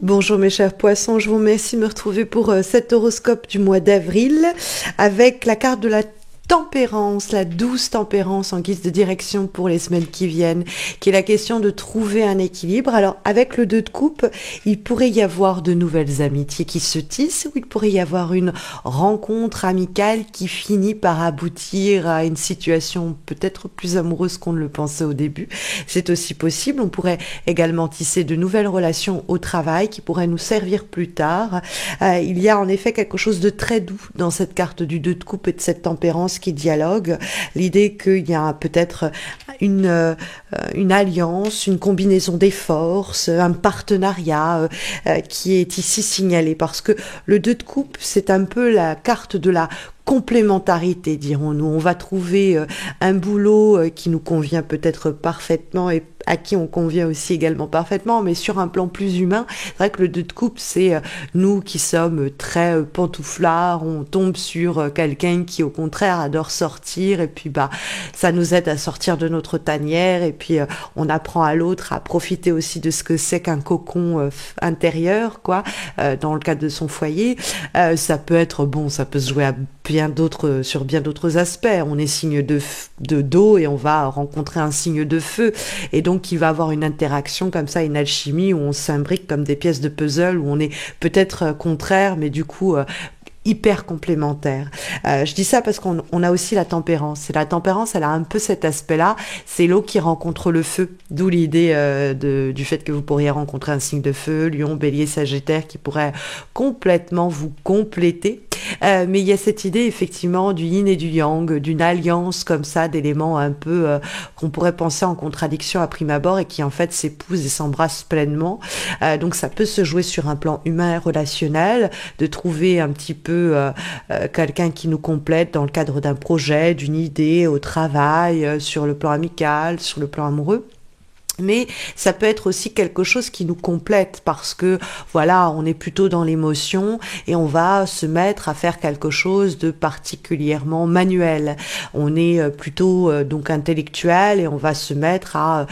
Bonjour mes chers poissons, je vous remercie de me retrouver pour cet horoscope du mois d'avril avec la carte de la tempérance, la douce tempérance en guise de direction pour les semaines qui viennent, qui est la question de trouver un équilibre. Alors avec le 2 de coupe, il pourrait y avoir de nouvelles amitiés qui se tissent ou il pourrait y avoir une rencontre amicale qui finit par aboutir à une situation peut-être plus amoureuse qu'on ne le pensait au début. C'est aussi possible. On pourrait également tisser de nouvelles relations au travail qui pourraient nous servir plus tard. Il y a en effet quelque chose de très doux dans cette carte du 2 de coupe et de cette tempérance qui dialogue, l'idée qu'il y a peut-être une alliance, une combinaison des forces, un partenariat qui est ici signalé, parce que le 2 de coupe, c'est un peu la carte de la complémentarité, dirons-nous. On va trouver un boulot qui nous convient peut-être parfaitement et à qui on convient aussi également parfaitement, mais sur un plan plus humain. C'est vrai que le 2 de coupe, c'est nous qui sommes très pantouflards, on tombe sur quelqu'un qui au contraire adore sortir et puis ça nous aide à sortir de notre tanière et puis on apprend à l'autre à profiter aussi de ce que c'est qu'un cocon intérieur, dans le cadre de son foyer. Ça peut être ça peut se jouer sur bien d'autres aspects. On est signe d'eau et on va rencontrer un signe de feu. Et donc, il va avoir une interaction comme ça, une alchimie où on s'imbrique comme des pièces de puzzle, où on est peut-être contraire, mais du coup hyper complémentaire. Je dis ça parce qu'on a aussi la tempérance. Et la tempérance, elle a un peu cet aspect-là. C'est l'eau qui rencontre le feu. D'où l'idée du fait que vous pourriez rencontrer un signe de feu, Lion, Bélier, Sagittaire, qui pourrait complètement vous compléter. Mais il y a cette idée effectivement du yin et du yang, d'une alliance comme ça, d'éléments un peu qu'on pourrait penser en contradiction à prime abord et qui en fait s'épousent et s'embrassent pleinement. Donc ça peut se jouer sur un plan humain et relationnel, de trouver un petit peu quelqu'un qui nous complète dans le cadre d'un projet, d'une idée, au travail, sur le plan amical, sur le plan amoureux. Mais ça peut être aussi quelque chose qui nous complète parce que on est plutôt dans l'émotion et on va se mettre à faire quelque chose de particulièrement manuel. On est plutôt donc intellectuel et on va se mettre à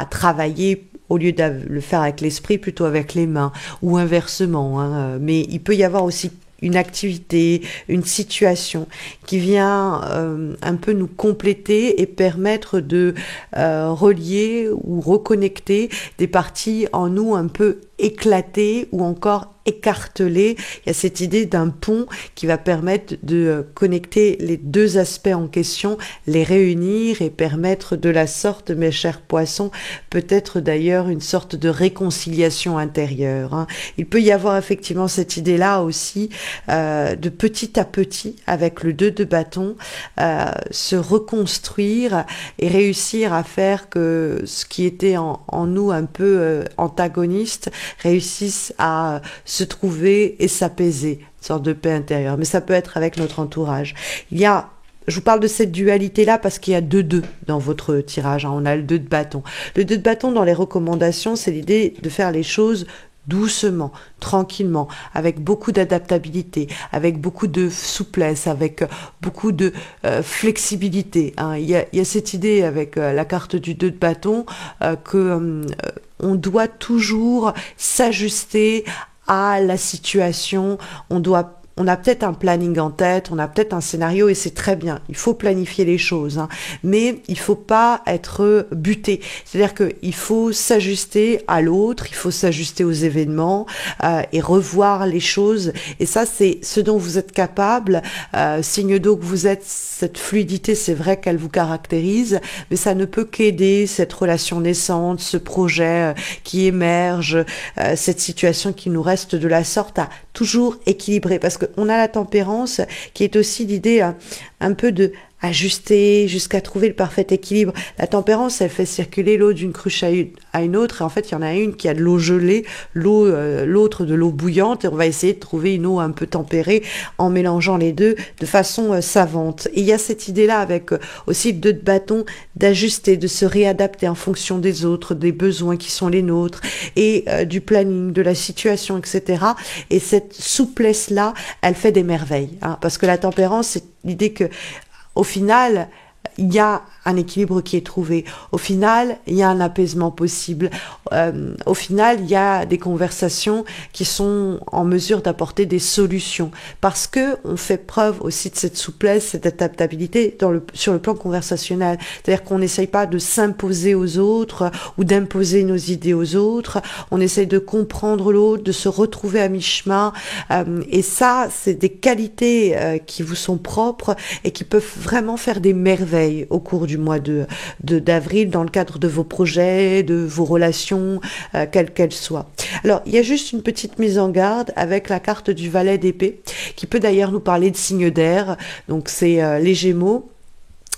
travailler au lieu de le faire avec l'esprit, plutôt avec les mains ou inversement. Mais il peut y avoir aussi une activité, une situation qui vient un peu nous compléter et permettre de relier ou reconnecter des parties en nous un peu éclatées ou encore écartelées. Il y a cette idée d'un pont qui va permettre de connecter les deux aspects en question, les réunir et permettre de la sorte, mes chers poissons, peut-être d'ailleurs une sorte de réconciliation intérieure. Il peut y avoir effectivement cette idée-là aussi de petit à petit, avec le 2 de bâton, se reconstruire et réussir à faire que ce qui était en nous un peu antagoniste réussisse à se trouver et s'apaiser, une sorte de paix intérieure. Mais ça peut être avec notre entourage. Je vous parle de cette dualité-là parce qu'il y a 2 dans votre tirage. On a le 2 de bâton. Le 2 de bâton dans les recommandations, c'est l'idée de faire les choses doucement, tranquillement, avec beaucoup d'adaptabilité, avec beaucoup de souplesse, avec beaucoup de flexibilité. Il y a cette idée avec la carte du 2 de bâton que on doit toujours s'ajuster à la situation, on a peut-être un planning en tête, on a peut-être un scénario et c'est très bien. Il faut planifier les choses, mais il faut pas être buté. C'est-à-dire qu'il faut s'ajuster à l'autre, il faut s'ajuster aux événements et revoir les choses. Et ça, c'est ce dont vous êtes capable. Signe d'eau que vous êtes, cette fluidité, c'est vrai qu'elle vous caractérise, mais ça ne peut qu'aider cette relation naissante, ce projet qui émerge, cette situation qui nous reste de la sorte à toujours équilibrer. Parce qu'on a la tempérance qui est aussi l'idée un peu de ajuster jusqu'à trouver le parfait équilibre. La tempérance, elle fait circuler l'eau d'une cruche à une autre, et en fait, il y en a une qui a de l'eau gelée, l'autre de l'eau bouillante, et on va essayer de trouver une eau un peu tempérée en mélangeant les deux de façon savante. Et il y a cette idée-là avec aussi le 2 de bâton d'ajuster, de se réadapter en fonction des autres, des besoins qui sont les nôtres, et du planning, de la situation, etc. Et cette souplesse-là, elle fait des merveilles, parce que la tempérance, c'est l'idée que au final, il y a un équilibre qui est trouvé. Au final, il y a un apaisement possible. Au final, il y a des conversations qui sont en mesure d'apporter des solutions parce que on fait preuve aussi de cette souplesse, cette adaptabilité sur le plan conversationnel. C'est-à-dire qu'on n'essaye pas de s'imposer aux autres ou d'imposer nos idées aux autres. On essaye de comprendre l'autre, de se retrouver à mi-chemin. Et ça, c'est des qualités qui vous sont propres et qui peuvent vraiment faire des merveilles au cours du mois d'avril dans le cadre de vos projets, de vos relations, quelles qu'elles soient. Alors, il y a juste une petite mise en garde avec la carte du valet d'épée, qui peut d'ailleurs nous parler de signes d'air. Donc, c'est les Gémeaux,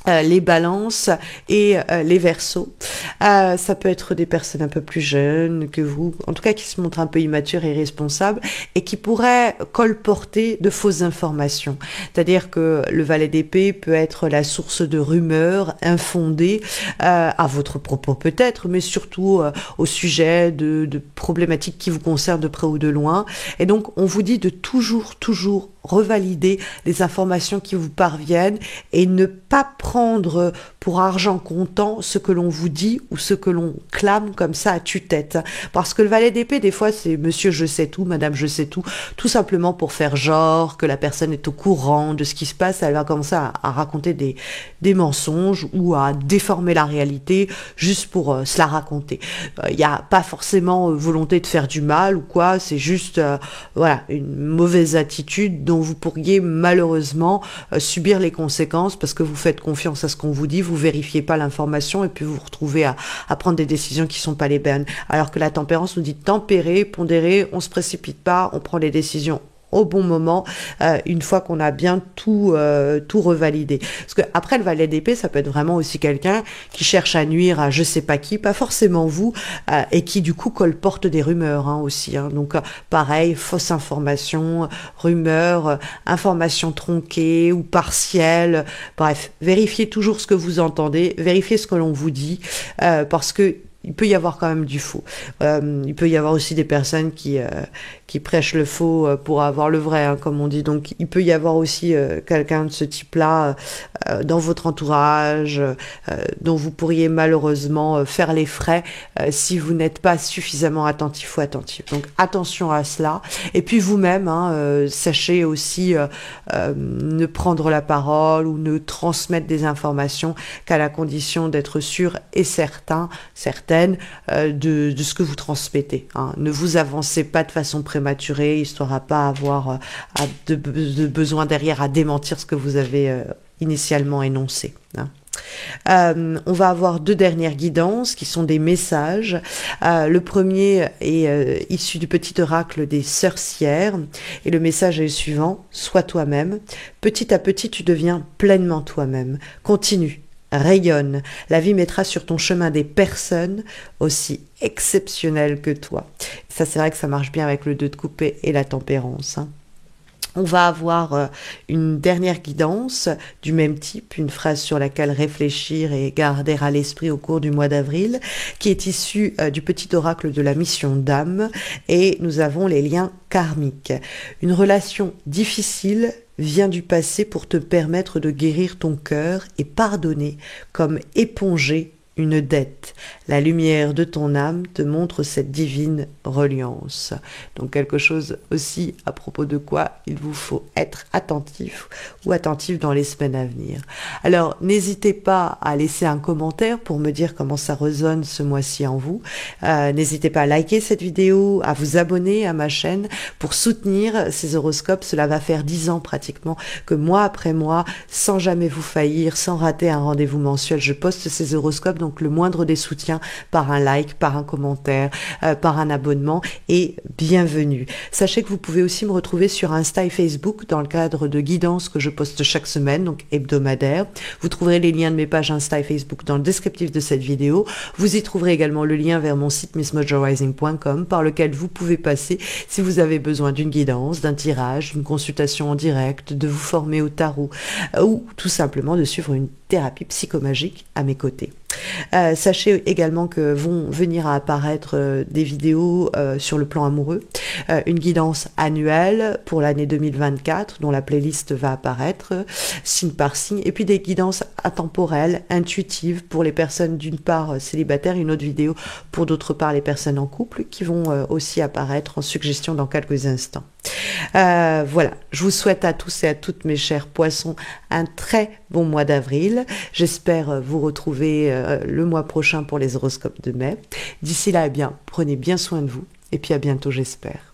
les balances et les verseaux. Ça peut être des personnes un peu plus jeunes que vous, en tout cas qui se montrent un peu immatures et irresponsables et qui pourraient colporter de fausses informations. C'est-à-dire que le valet d'épée peut être la source de rumeurs infondées à votre propos peut-être, mais surtout au sujet de problématiques qui vous concernent de près ou de loin. Et donc, on vous dit de toujours revalider les informations qui vous parviennent et ne pas prendre pour argent comptant ce que l'on vous dit ou ce que l'on clame comme ça à tue-tête. Parce que le valet d'épée, des fois, c'est monsieur je sais tout, madame je sais tout simplement pour faire genre que la personne est au courant de ce qui se passe. Elle va commencer à raconter des mensonges ou à déformer la réalité juste pour se la raconter. Il n'y a pas forcément volonté de faire du mal ou quoi, c'est juste voilà, une mauvaise attitude dont vous pourriez malheureusement subir les conséquences parce que vous faites confiance à ce qu'on vous dit, vous vérifiez pas l'information et puis vous vous retrouvez à prendre des décisions qui sont pas les bonnes. Alors que la tempérance nous dit tempérer, pondérer, on se précipite pas, on prend les décisions au bon moment, une fois qu'on a bien tout revalidé. Parce que après le valet d'épée, ça peut être vraiment aussi quelqu'un qui cherche à nuire à je sais pas qui, pas forcément vous, et qui du coup colporte des rumeurs aussi. Donc pareil, fausse information, rumeurs, informations tronquées ou partielles. Bref, vérifiez toujours ce que vous entendez, vérifiez ce que l'on vous dit, parce que il peut y avoir quand même du faux. Il peut y avoir aussi des personnes qui prêchent le faux pour avoir le vrai, comme on dit. Donc, il peut y avoir aussi quelqu'un de ce type-là dans votre entourage, dont vous pourriez malheureusement faire les frais si vous n'êtes pas suffisamment attentif ou attentif. Donc, attention à cela. Et puis, vous-même, sachez aussi ne prendre la parole ou ne transmettre des informations qu'à la condition d'être sûr et certaine de ce que vous transmettez. Ne vous avancez pas de façon prématurée, histoire à pas avoir de besoin derrière à démentir ce que vous avez initialement énoncé. On va avoir deux dernières guidances qui sont des messages. Le premier est issu du petit oracle des sorcières et le message est le suivant: sois toi-même. Petit à petit, tu deviens pleinement toi-même. Continue. Rayonne. La vie mettra sur ton chemin des personnes aussi exceptionnelles que toi. Ça, c'est vrai que ça marche bien avec le 2 de coupé et la tempérance. On va avoir une dernière guidance du même type, une phrase sur laquelle réfléchir et garder à l'esprit au cours du mois d'avril, qui est issue du petit oracle de la mission d'âme, et nous avons les liens karmiques. Une relation difficile vient du passé pour te permettre de guérir ton cœur et pardonner comme éponger une dette. La lumière de ton âme te montre cette divine reliance. Donc quelque chose aussi à propos de quoi il vous faut être attentif ou attentif dans les semaines à venir. Alors n'hésitez pas à laisser un commentaire pour me dire comment ça résonne ce mois-ci en vous. N'hésitez pas à liker cette vidéo, à vous abonner à ma chaîne pour soutenir ces horoscopes. Cela va faire 10 ans pratiquement que mois après mois, sans jamais vous faillir, sans rater un rendez-vous mensuel, je poste ces horoscopes. Donc le moindre des soutiens par un like, par un commentaire, par un abonnement et bienvenue. Sachez que vous pouvez aussi me retrouver sur Insta et Facebook dans le cadre de guidances que je poste chaque semaine, donc hebdomadaire. Vous trouverez les liens de mes pages Insta et Facebook dans le descriptif de cette vidéo. Vous y trouverez également le lien vers mon site missmojorising.com par lequel vous pouvez passer si vous avez besoin d'une guidance, d'un tirage, d'une consultation en direct, de vous former au tarot ou tout simplement de suivre une thérapie psychomagique à mes côtés. Sachez également que vont venir à apparaître des vidéos sur le plan amoureux, une guidance annuelle pour l'année 2024 dont la playlist va apparaître signe par signe, et puis des guidances atemporelles, intuitives pour les personnes d'une part célibataires, une autre vidéo pour d'autre part les personnes en couple qui vont aussi apparaître en suggestion dans quelques instants. Voilà, je vous souhaite à tous et à toutes mes chers poissons un très bon mois d'avril. J'espère vous retrouver le mois prochain pour les horoscopes de mai. D'ici là, eh bien, prenez bien soin de vous et puis à bientôt j'espère.